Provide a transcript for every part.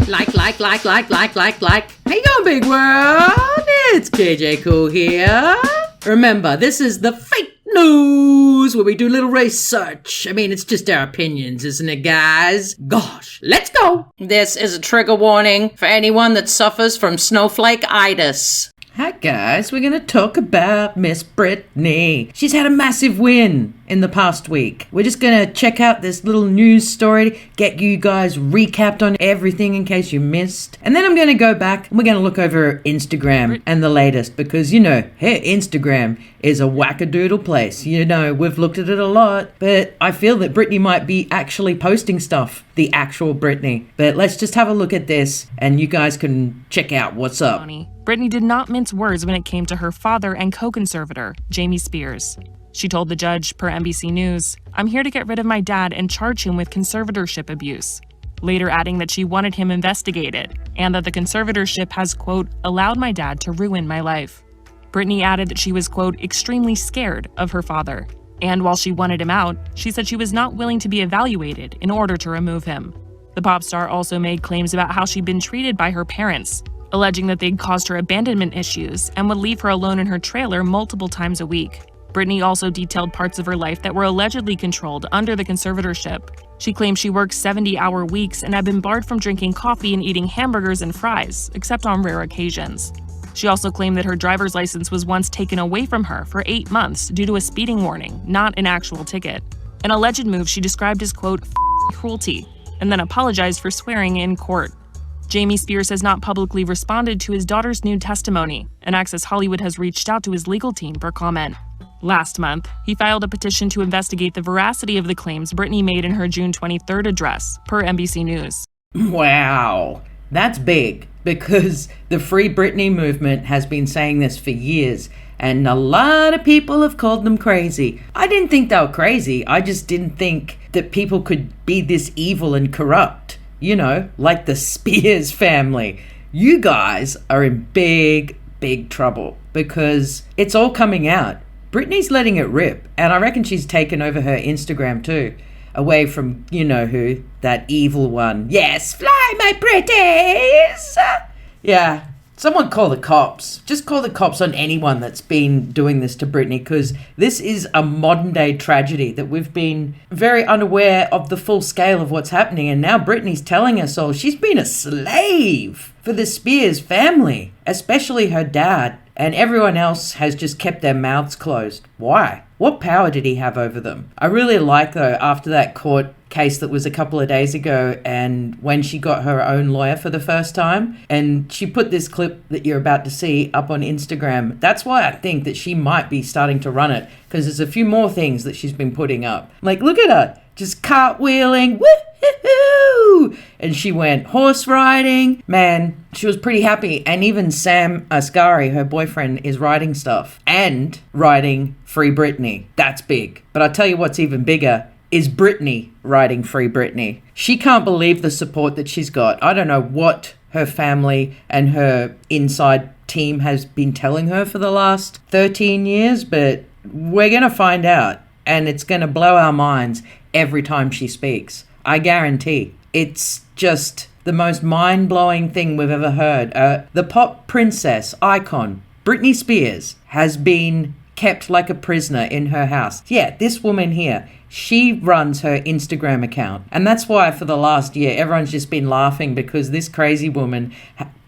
Like. How you going, big world? It's KJ KOOL here. Remember, this is the fake news where we do little research. I mean, it's just our opinions, isn't it, guys? Gosh, let's go. This is a trigger warning for anyone that suffers from snowflake-itis. Hi guys, we're going to talk about Miss Britney. She's had a massive win in the past week. We're just going to check out this little news story, get you guys recapped on everything in case you missed. And then I'm going to go back and we're going to look over her Instagram and the latest because, you know, her Instagram is a wackadoodle place. You know, we've looked at it a lot, but I feel that Britney might be actually posting stuff, the actual Britney. But let's just have a look at this and you guys can check out what's up. Britney did not mince words when it came to her father and co-conservator, Jamie Spears. She told the judge, per NBC News, "I'm here to get rid of my dad and charge him with conservatorship abuse," later adding that she wanted him investigated and that the conservatorship has, quote, "allowed my dad to ruin my life." Britney added that she was, quote, "extremely scared of her father." And while she wanted him out, she said she was not willing to be evaluated in order to remove him. The pop star also made claims about how she'd been treated by her parents, alleging that they'd caused her abandonment issues and would leave her alone in her trailer multiple times a week. Britney also detailed parts of her life that were allegedly controlled under the conservatorship. She claimed she worked 70-hour weeks and had been barred from drinking coffee and eating hamburgers and fries, except on rare occasions. She also claimed that her driver's license was once taken away from her for 8 months due to a speeding warning, not an actual ticket. An alleged move she described as, quote, cruelty, and then apologized for swearing in court. Jamie Spears has not publicly responded to his daughter's nude testimony, and Access Hollywood has reached out to his legal team for comment. Last month, he filed a petition to investigate the veracity of the claims Britney made in her June 23rd address, per NBC News. Wow, that's big, because the Free Britney movement has been saying this for years, and a lot of people have called them crazy. I didn't think they were crazy, I just didn't think that people could be this evil and corrupt. You know, like the Spears family. You guys are in big, big trouble because it's all coming out. Britney's letting it rip, and I reckon she's taken over her Instagram too, away from, you know who, that evil one. Yes, fly my pretties! Yeah, someone call the cops. Just call the cops on anyone that's been doing this to Britney, because this is a modern day tragedy that we've been very unaware of the full scale of what's happening. And now Britney's telling us all she's been a slave for the Spears family, especially her dad. And everyone else has just kept their mouths closed. Why? What power did he have over them? I really like, though, after that court case that was a couple of days ago, and when she got her own lawyer for the first time, and she put this clip that you're about to see up on Instagram. That's why I think that she might be starting to run it, because there's a few more things that she's been putting up. Like, look at her, just cartwheeling, woohoo! And she went horse riding. Man, she was pretty happy. And even Sam Asghari, her boyfriend, is writing stuff and writing Free Britney. That's big. But I'll tell you what's even bigger is Britney writing Free Britney. She can't believe the support that she's got. I don't know what her family and her inside team has been telling her for the last 13 years, but we're going to find out. And it's going to blow our minds every time she speaks. I guarantee. It's just the most mind-blowing thing we've ever heard. The pop princess icon, Britney Spears, has been kept like a prisoner in her house. Yeah, this woman here, she runs her Instagram account. And that's why for the last year, everyone's just been laughing because this crazy woman,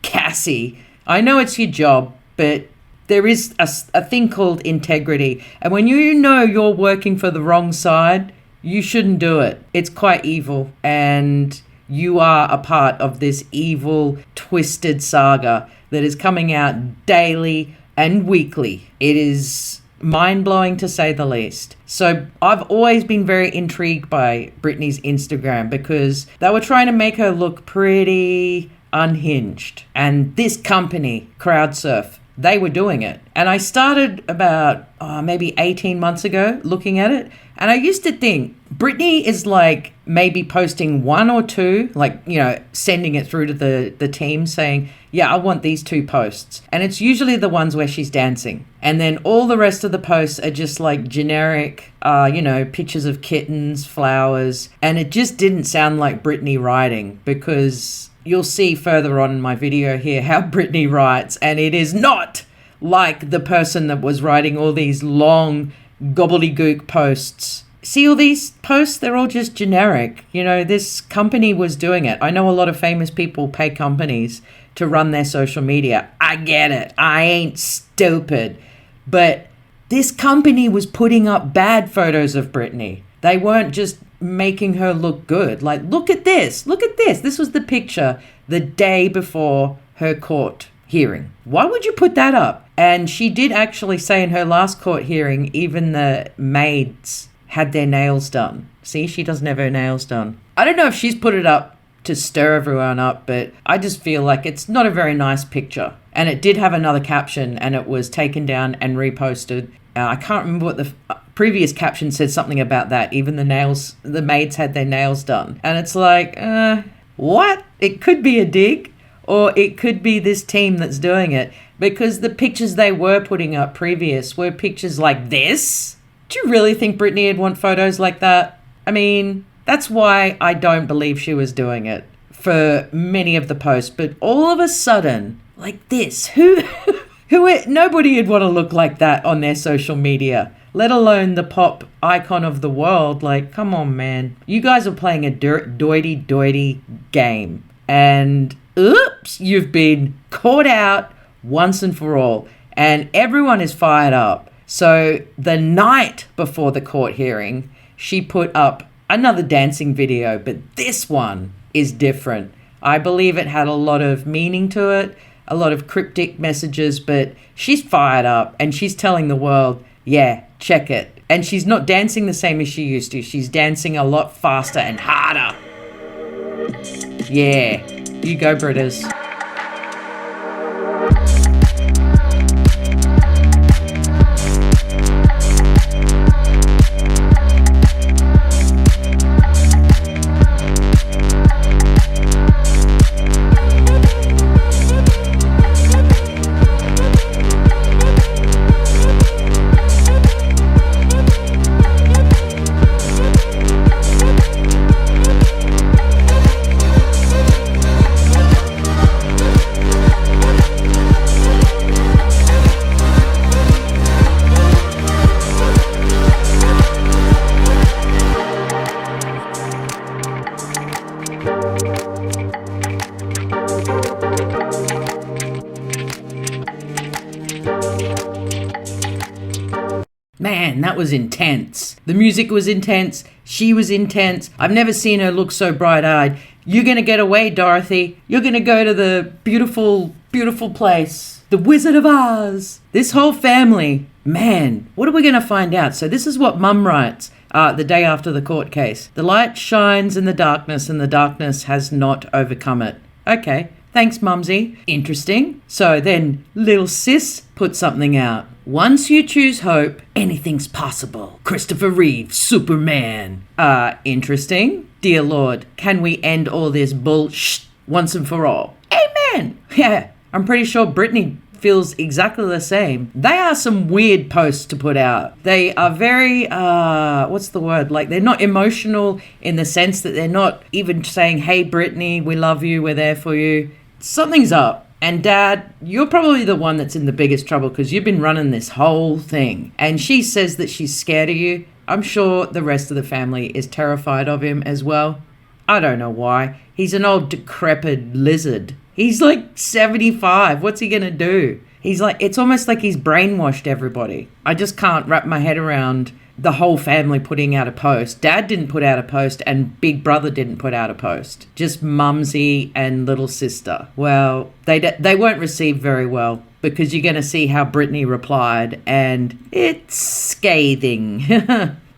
Cassie, I know it's your job, but there is a thing called integrity. And when you know you're working for the wrong side, you shouldn't do it. It's quite evil. And you are a part of this evil, twisted saga that is coming out daily and weekly. It is mind-blowing to say the least. So I've always been very intrigued by Britney's Instagram because they were trying to make her look pretty unhinged. And this company, CrowdSurf, they were doing it. And I started about maybe 18 months ago looking at it. And I used to think Britney is like maybe posting one or two, like, you know, sending it through to the team saying, yeah, I want these 2 posts. And it's usually the ones where she's dancing. And then all the rest of the posts are just like generic, pictures of kittens, flowers. And it just didn't sound like Britney writing because you'll see further on in my video here how Britney writes, and it is not like the person that was writing all these long gobbledygook posts. See all these posts? They're all just generic. You know, this company was doing it. I know a lot of famous people pay companies to run their social media. I get it. I ain't stupid. But this company was putting up bad photos of Britney. They weren't just making her look good. Like, look at this. Look at this. This was the picture the day before her court hearing. Why would you put that up? And she did actually say in her last court hearing, even the maids had their nails done. See, she doesn't have her nails done. I don't know if she's put it up to stir everyone up, but I just feel like it's not a very nice picture. And it did have another caption, and it was taken down and reposted. I can't remember what the previous caption said, something about that. Even the maids had their nails done. And it's like, what? It could be a dig, or it could be this team that's doing it, because the pictures they were putting up previous were pictures like this. Do you really think Britney would want photos like that? I mean, that's why I don't believe she was doing it for many of the posts. But all of a sudden, like this, nobody would want to look like that on their social media, let alone the pop icon of the world. Like, come on, man. You guys are playing a doity game. And oops, you've been caught out once and for all. And everyone is fired up. So the night before the court hearing, she put up another dancing video, but this one is different. I believe it had a lot of meaning to it, a lot of cryptic messages, but she's fired up and she's telling the world, yeah, check it. And she's not dancing the same as she used to. She's dancing a lot faster and harder. Yeah, you go, Britters. Man, that was intense. The music was intense. She was intense. I've never seen her look so bright-eyed. You're going to get away, Dorothy. You're going to go to the beautiful, beautiful place. The Wizard of Oz. This whole family. Man, what are we going to find out? So this is what Mum writes the day after the court case. The light shines in the darkness, and the darkness has not overcome it. Okay, thanks, Mumsy. Interesting. So then little sis put something out. Once you choose hope, anything's possible. Christopher Reeve, Superman. Interesting. Dear Lord, can we end all this bullshit once and for all? Amen. Yeah, I'm pretty sure Britney feels exactly the same. They are some weird posts to put out. They are very, what's the word? Like, they're not emotional in the sense that they're not even saying, hey, Britney, we love you, we're there for you. Something's up. And Dad, you're probably the one that's in the biggest trouble because you've been running this whole thing. And she says that she's scared of you. I'm sure the rest of the family is terrified of him as well. I don't know why. He's an old decrepit lizard. He's like 75. What's he gonna do? He's like, it's almost like he's brainwashed everybody. I just can't wrap my head around the whole family putting out a post. Dad didn't put out a post and Big Brother didn't put out a post. Just Mumsy and little sister. Well, they won't receive very well because you're going to see how Britney replied and it's scathing.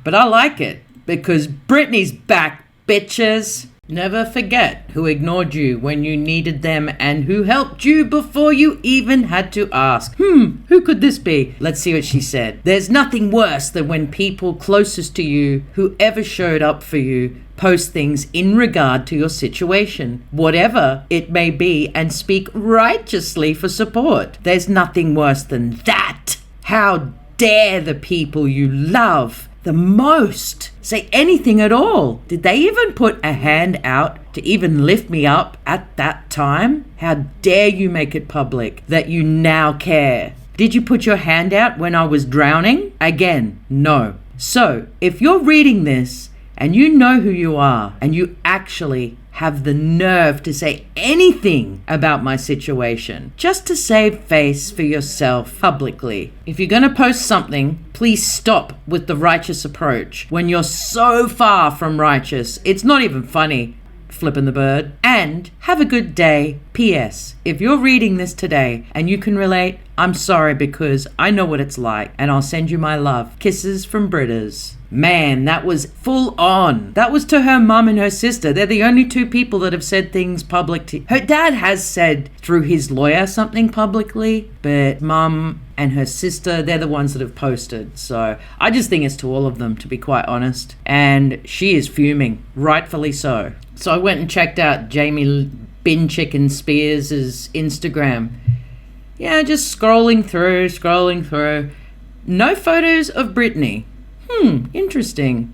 But I like it because Britney's back, bitches. Never forget who ignored you when you needed them and who helped you before you even had to ask. Who could this be? Let's see what she said. There's nothing worse than when people closest to you, who ever showed up for you, post things in regard to your situation, whatever it may be, and speak righteously for support. There's nothing worse than that. How dare the people you love the most say anything at all. Did they even put a hand out to even lift me up at that time? How dare you make it public that you now care? Did you put your hand out when I was drowning? Again, no. So, if you're reading this and you know who you are and you actually have the nerve to say anything about my situation, just to save face for yourself publicly. If you're going to post something, please stop with the righteous approach when you're so far from righteous. It's not even funny. Flipping the bird. And have a good day. P.S. If you're reading this today and you can relate, I'm sorry because I know what it's like and I'll send you my love. Kisses from Britters. Man, that was full on. That was to her mum and her sister. They're the only two people that have said things public to her. Dad has said through his lawyer something publicly, but mum and her sister, they're the ones that have posted. So I just think it's to all of them, to be quite honest. And she is fuming, rightfully so. So I went and checked out Jamie Bin Chicken Spears' Instagram. Yeah, just scrolling through. No photos of Britney. Interesting.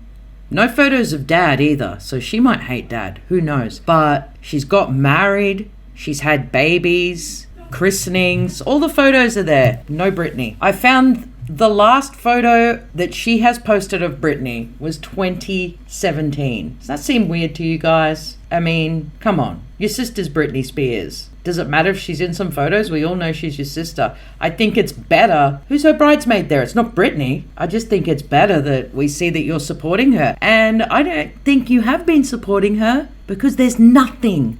No photos of Dad either, so she might hate Dad, who knows. But she's got married, she's had babies, christenings, all the photos are there. No Britney. I found the last photo that she has posted of Britney was 2017. Does that seem weird to you guys? I mean, come on. Your sister's Britney Spears. Does it matter if she's in some photos? We all know she's your sister. I think it's better. Who's her bridesmaid there? It's not Britney. I just think it's better that we see that you're supporting her. And I don't think you have been supporting her because there's nothing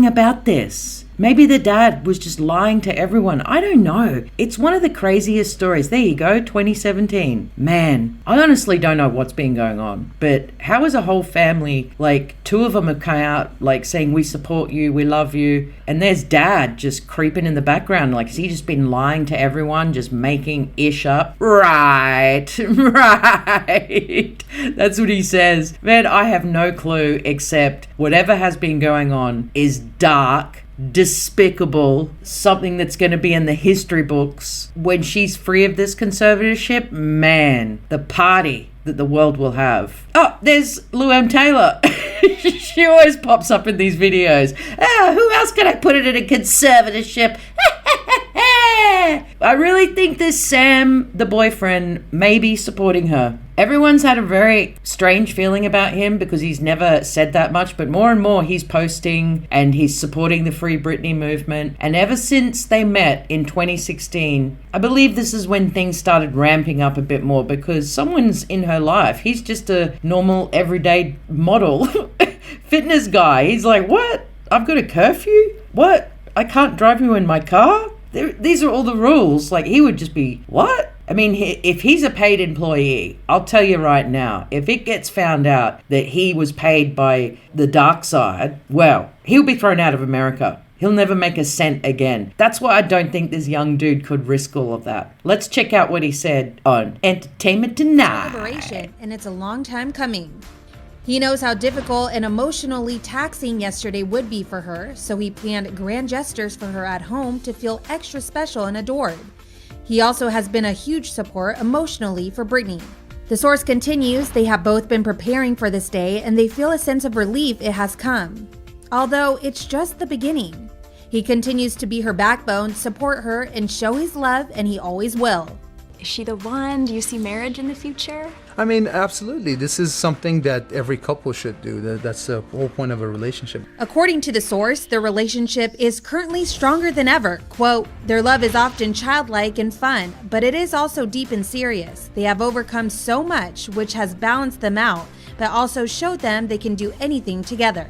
about this. Maybe the dad was just lying to everyone. I don't know. It's one of the craziest stories. There you go, 2017. Man, I honestly don't know what's been going on. But how is a whole family, like two of them have come out like saying we support you, we love you. And there's dad just creeping in the background. Like, has he just been lying to everyone, just making ish up? Right. That's what he says. Man, I have no clue except whatever has been going on is dark, despicable, something that's going to be in the history books. When she's free of this conservatorship, man, the party that the world will have. Oh, there's Luann Taylor. She always pops up in these videos. Who else can I put it in a conservatorship? I really think this Sam, the boyfriend, may be supporting her. Everyone's had a very strange feeling about him because he's never said that much, but more and more he's posting and he's supporting the Free Britney movement. And ever since they met in 2016, I believe this is when things started ramping up a bit more because someone's in her life. He's just a normal, everyday model fitness guy. He's like, what? I've got a curfew? What? I can't drive you in my car? These are all the rules. Like, he would just be, what? I mean, if he's a paid employee, I'll tell you right now, if it gets found out that he was paid by the dark side, well, he'll be thrown out of America. He'll never make a cent again. That's why I don't think this young dude could risk all of that. Let's check out what he said on Entertainment Tonight. Liberation, and it's a long time coming. He knows how difficult and emotionally taxing yesterday would be for her, so he planned grand gestures for her at home to feel extra special and adored. He also has been a huge support emotionally for Britney. The source continues, they have both been preparing for this day and they feel a sense of relief it has come. Although it's just the beginning. He continues to be her backbone, support her, and show his love, and he always will. Is she the one? Do you see marriage in the future? I mean, absolutely. This is something that every couple should do. That's the whole point of a relationship. According to the source, their relationship is currently stronger than ever. Quote, their love is often childlike and fun, but it is also deep and serious. They have overcome so much, which has balanced them out, but also showed them they can do anything together.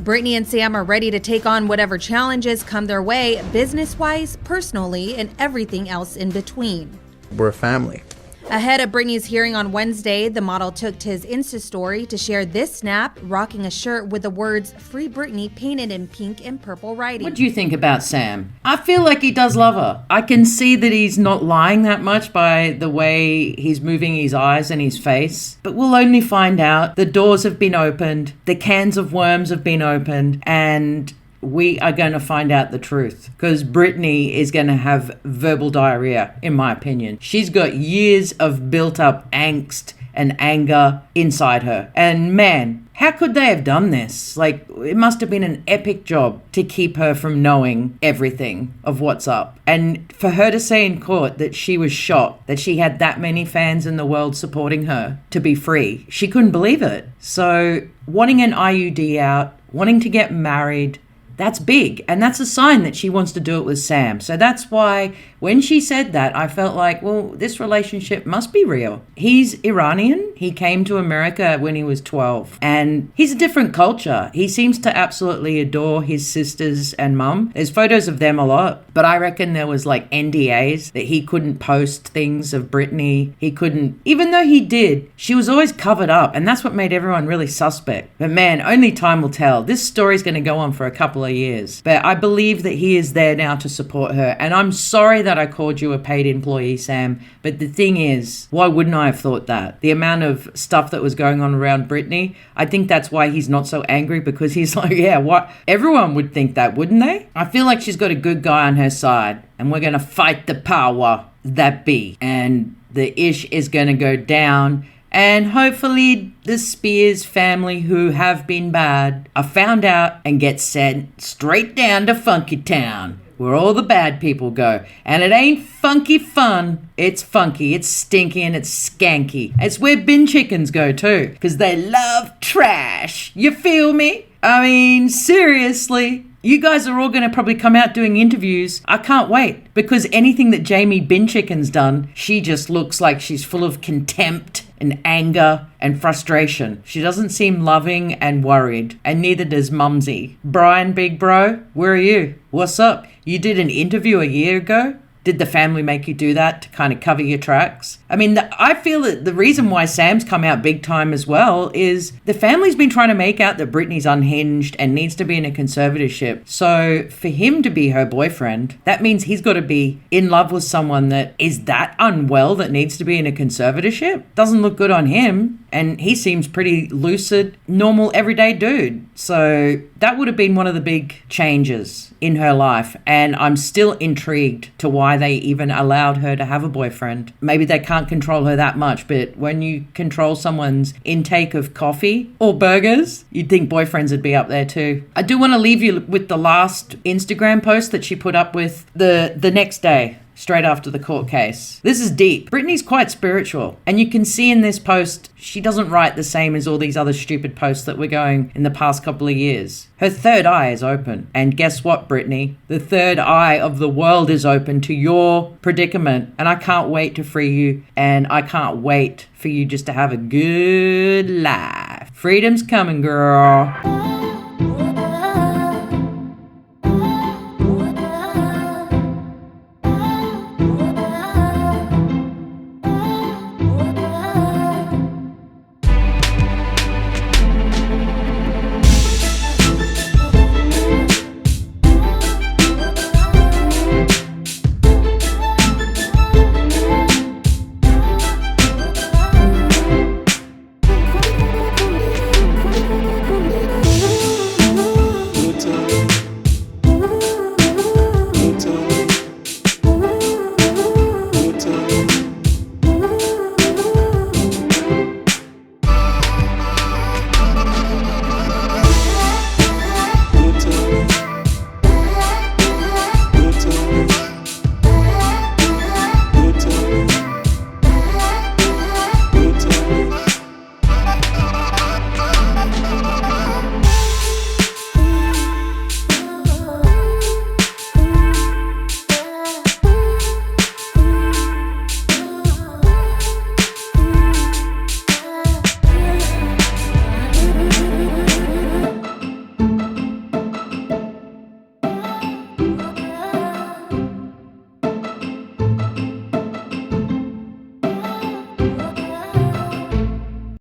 Britney and Sam are ready to take on whatever challenges come their way, business-wise, personally, and everything else in between. We're a family. Ahead of Britney's hearing on Wednesday, the model took to his Insta story to share this snap, rocking a shirt with the words Free Britney painted in pink and purple writing. What do you think about Sam? I feel like he does love her. I can see that he's not lying that much by the way he's moving his eyes and his face. But we'll only find out. The doors have been opened. The cans of worms have been opened. And we are going to find out the truth, because Britney is going to have verbal diarrhea, in my opinion. She's got years of built up angst and anger inside her. And man, how could they have done this? Like, it must have been an epic job to keep her from knowing everything of what's up. And for her to say in court that she was shocked that she had that many fans in the world supporting her to be free, she couldn't believe it. So wanting an IUD out, wanting to get married, that's big. And that's a sign that she wants to do it with Sam. So that's why when she said that, I felt like, well, this relationship must be real. He's Iranian. He came to America when he was 12. And he's a different culture. He seems to absolutely adore his sisters and mum. There's photos of them a lot. But I reckon there was like NDAs that he couldn't post things of Britney. He couldn't, even though he did, she was always covered up. And that's what made everyone really suspect. But man, only time will tell. This story's going to go on for a couple of years. But I believe that he is there now to support her. And I'm sorry that I called you a paid employee, Sam. But the thing is, why wouldn't I have thought that? The amount of stuff that was going on around Britney, I think that's why he's not so angry, because he's like, yeah, what? Everyone would think that, wouldn't they? I feel like she's got a good guy on her side, and we're going to fight the power that be. And the ish is going to go down. And hopefully the Spears family, who have been bad, are found out and get sent straight down to Funky Town, where all the bad people go. And it ain't funky fun. It's funky, it's stinky, and it's skanky. It's where bin chickens go too, because they love trash. You feel me? I mean, seriously. You guys are all going to probably come out doing interviews. I can't wait, because anything that Jamie Bin Chicken's done, she just looks like she's full of contempt and anger and frustration. She doesn't seem loving and worried, and neither does Mumsy. Brian, big bro, where are you? What's up? You did an interview a year ago? Did the family make you do that to kind of cover your tracks? I mean, I feel that the reason why Sam's come out big time as well is the family's been trying to make out that Britney's unhinged and needs to be in a conservatorship. So for him to be her boyfriend, that means he's got to be in love with someone that is that unwell that needs to be in a conservatorship. Doesn't look good on him. And he seems pretty lucid, normal, everyday dude. So that would have been one of the big changes in her life. And I'm still intrigued to why they even allowed her to have a boyfriend. Maybe they can't control her that much, but when you control someone's intake of coffee or burgers, you'd think boyfriends would be up there too. I do want to leave you with the last Instagram post that she put up with the next day, straight after the court case. This is deep. Britney's quite spiritual. And you can see in this post, she doesn't write the same as all these other stupid posts that were going in the past couple of years. Her third eye is open. And guess what, Britney? The third eye of the world is open to your predicament. And I can't wait to free you. And I can't wait for you just to have a good life. Freedom's coming, girl.